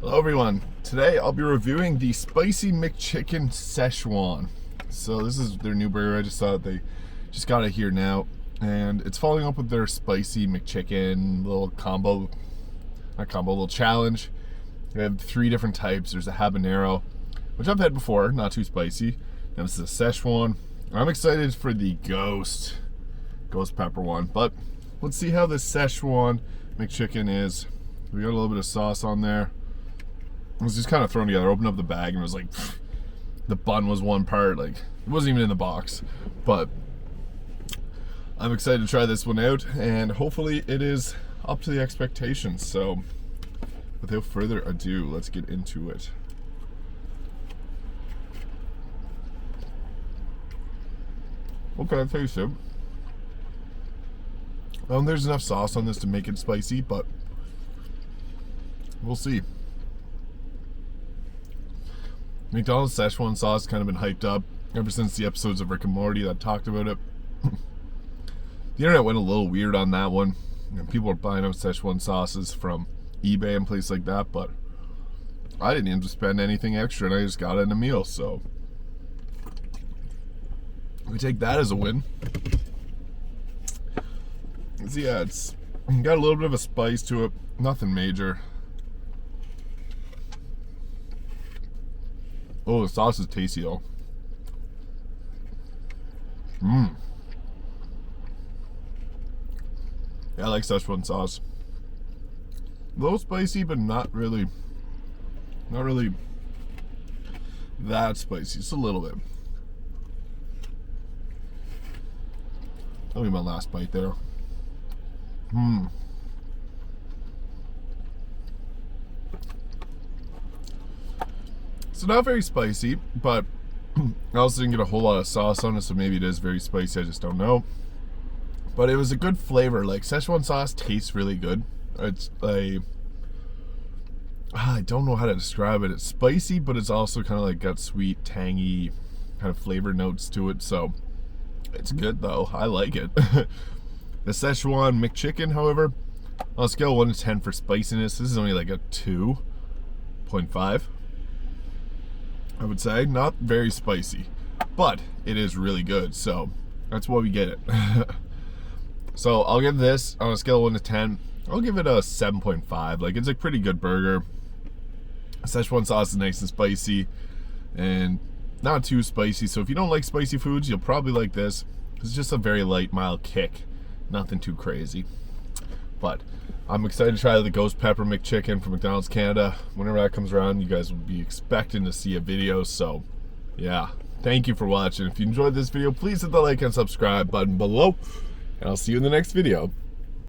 Hello everyone. Today I'll be reviewing the Spicy McChicken Szechuan. So this is their new burger. I just saw that they just got it here now, and it's following up with their Spicy McChicken little little challenge. They have 3 different types. There's a habanero, which I've had before, not too spicy. Now this is a Szechuan. I'm excited for the ghost pepper one, but let's see how this Szechuan McChicken is. We got a little bit of sauce on there. It was just kind of thrown together. Opened up the bag and it was like, the bun was one part. Like, it wasn't even in the box. But I'm excited to try this one out, and hopefully it is up to the expectations. So without further ado, let's get into it. Okay, I taste it. There's enough sauce on this to make it spicy, but we'll see. McDonald's Szechuan sauce kind of been hyped up ever since the episodes of Rick and Morty that talked about it. The internet went a little weird on that one. People are buying out Szechuan sauces from eBay and places like that, but I didn't even spend anything extra, and I just got it in a meal, so we take that as a win. So yeah, it's got a little bit of a spice to it, nothing major. Oh, the sauce is tasty though. Yeah, I like Szechuan sauce. A little spicy, but not really that spicy. Just a little bit. That'll be my last bite there. So not very spicy, but I also didn't get a whole lot of sauce on it, so maybe it is very spicy, I just don't know. But it was a good flavor. Like, Szechuan sauce tastes really good. It's I don't know how to describe it. It's spicy, but it's also kind of like got sweet, tangy kind of flavor notes to it, so it's good though. I like it. The Szechuan McChicken, however, on a scale of 1 to 10 for spiciness, this is only like a 2.5. I would say. Not very spicy, but it is really good, so that's why we get it. So I'll give this, on a scale of 1 to 10, I'll give it a 7.5. Like, it's a pretty good burger. Szechuan sauce is nice and spicy and not too spicy, so if you don't like spicy foods, you'll probably like this. It's just a very light, mild kick, nothing too crazy. But I'm excited to try the Ghost Pepper McChicken from McDonald's Canada. Whenever that comes around, you guys will be expecting to see a video. So, yeah. Thank you for watching. If you enjoyed this video, please hit the like and subscribe button below. And I'll see you in the next video.